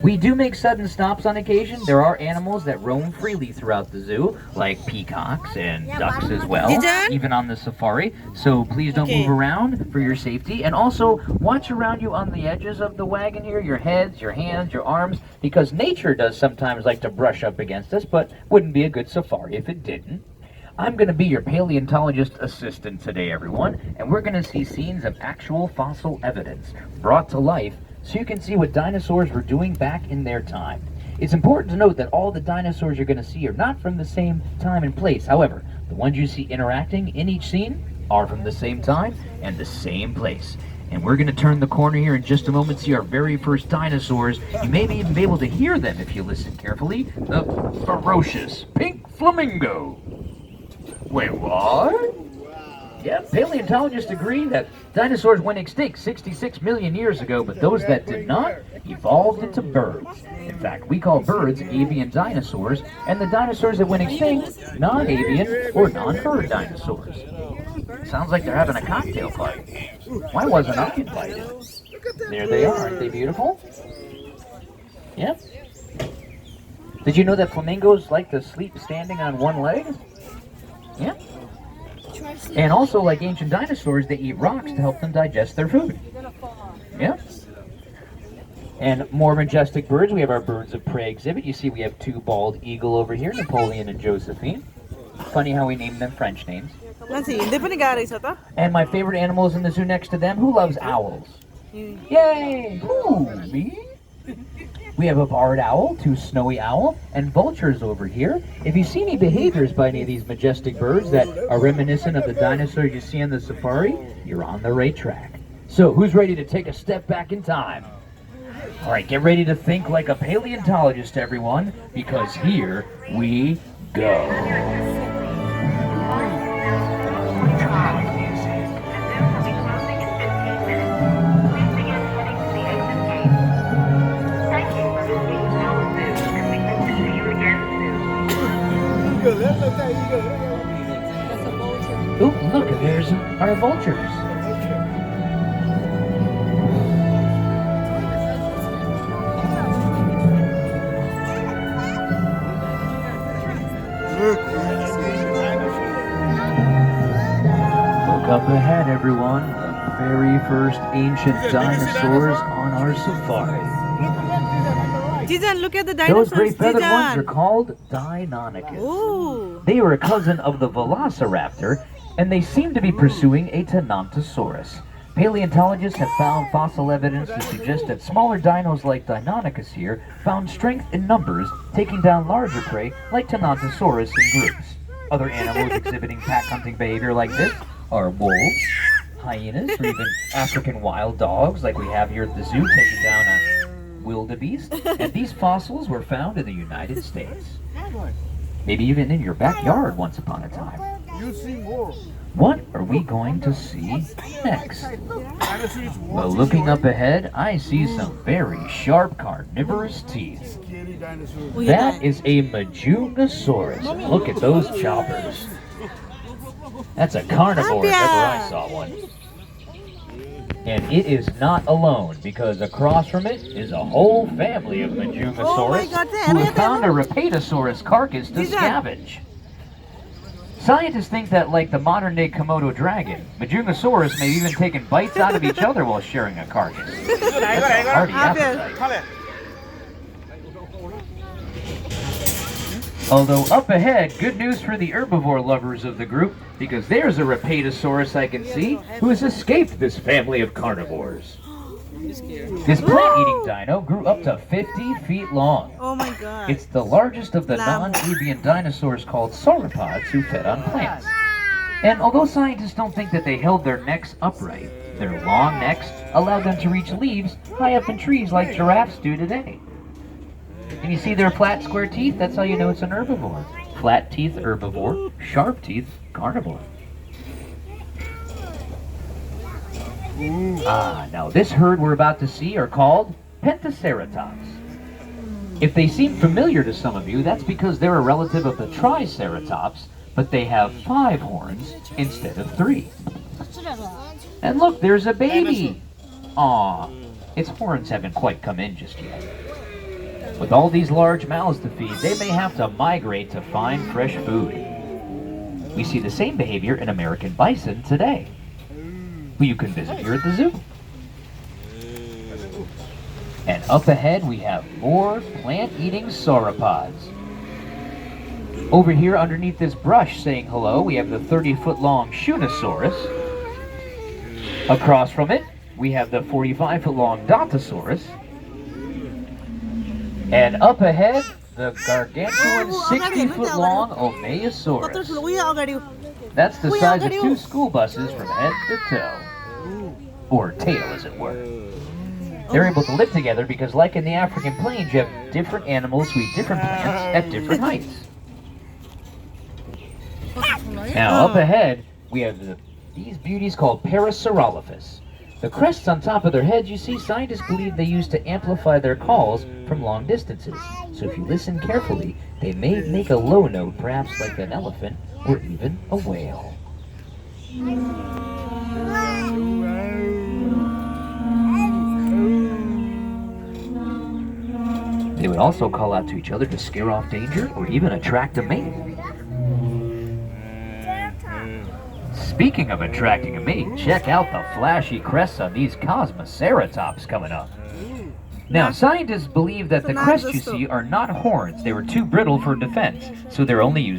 We do make sudden stops on occasion. There are animals that roam freely throughout the zoo, like peacocks and ducks as well, even on the safari. So please don't move around for your safety. And also, watch around you on the edges of the wagon here, your heads, your hands, your arms, because nature does sometimes like to brush up against us, but wouldn't be a good safari if it didn't. I'm going to be your paleontologist assistant today, everyone, and we're going to see scenes of actual fossil evidence brought to life so you can see what dinosaurs were doing back in their time. It's important to note that all the dinosaurs you're going to see are not from the same time and place. However, the ones you see interacting in each scene are from the same time and the same place. And we're going to turn the corner here in just a moment, see our very first dinosaurs. You may even be able to hear them if you listen carefully. The ferocious pink flamingo. Wait, what? Yeah, paleontologists agree that dinosaurs went extinct 66 million years ago, but those that did not evolved into birds. In fact, we call birds avian dinosaurs, and the dinosaurs that went extinct, non-avian or non-bird dinosaurs. Sounds like they're having a cocktail party. Why wasn't I invited? There they are. Aren't they beautiful? Yep. Did you know that flamingos like to sleep standing on one leg? Yeah. And also, like ancient dinosaurs, they eat rocks to help them digest their food. Yeah. And more majestic birds, we have our birds of prey exhibit. You see we have two bald eagle over here, Napoleon and Josephine. Funny how we named them French names. And my favorite animals in the zoo next to them, who loves owls? Yay! Ooh, me? We have a barred owl, two snowy owl, and vultures over here. If you see any behaviors by any of these majestic birds that are reminiscent of the dinosaurs you see on the safari, you're on the right track. So, who's ready to take a step back in time? All right, get ready to think like a paleontologist, everyone, because here we go. Oh, look, there's our vultures. Look up ahead, everyone. The very first ancient dinosaurs on our safari. Jijan, look at the dinosaurs. Those great feathered ones are called Deinonychus. Ooh. They are a cousin of the Velociraptor, and they seem to be pursuing a Tenontosaurus. Paleontologists have found fossil evidence to suggest that smaller dinos like Deinonychus here found strength in numbers, taking down larger prey like Tenontosaurus in groups. Other animals exhibiting pack hunting behavior like this are wolves, hyenas, or even African wild dogs like we have here at the zoo taking down a wildebeest, and these fossils were found in the United States. Maybe even in your backyard once upon a time. What are we going to see next? Well, looking up ahead, I see some very sharp carnivorous teeth. That is a Majungasaurus. Look at those choppers. That's a carnivore if ever I saw one. And it is not alone, because across from it is a whole family of Majungasaurus who have found a Rapatosaurus carcass to scavenge. Scientists think that, like the modern-day Komodo dragon, Majungasaurus may have even taken bites out of each other while sharing a carcass. That's a hearty appetite. Although up ahead, good news for the herbivore lovers of the group, because there's a Rapatosaurus I can see who has escaped this family of carnivores. This plant-eating dino grew up to 50 feet long. Oh my god. It's the largest of the non-avian dinosaurs called sauropods who fed on plants. And although scientists don't think that they held their necks upright, their long necks allowed them to reach leaves high up in trees like giraffes do today. And you see their flat, square teeth? That's how you know it's an herbivore. Flat teeth, herbivore. Sharp teeth, carnivore. Now this herd we're about to see are called Pentaceratops. If they seem familiar to some of you, that's because they're a relative of the Triceratops, but they have 5 horns instead of 3. And look, there's a baby! Aw, its horns haven't quite come in just yet. With all these large mouths to feed, they may have to migrate to find fresh food. We see the same behavior in American bison today, who you can visit here at the zoo. And up ahead, we have more plant-eating sauropods. Over here, underneath this brush saying hello, we have the 30-foot-long Shunosaurus. Across from it, we have the 45-foot-long Dontosaurus. And up ahead, the gargantuan 60-foot-long Omeosaurus. That's the size of 2 school buses from head to toe. Or tail, as it were. They're able to live together because, like in the African plains, you have different animals who eat different plants at different heights. Now, up ahead, we have these beauties called Parasaurolophus. The crests on top of their heads, you see, scientists believe they use to amplify their calls from long distances. So if you listen carefully, they may make a low note, perhaps like an elephant or even a whale. They would also call out to each other to scare off danger or even attract a mate. Speaking of attracting a mate, check out the flashy crests on these Cosmoceratops coming up. Now, scientists believe that the crests you see are not horns. They were too brittle for defense, so they're only used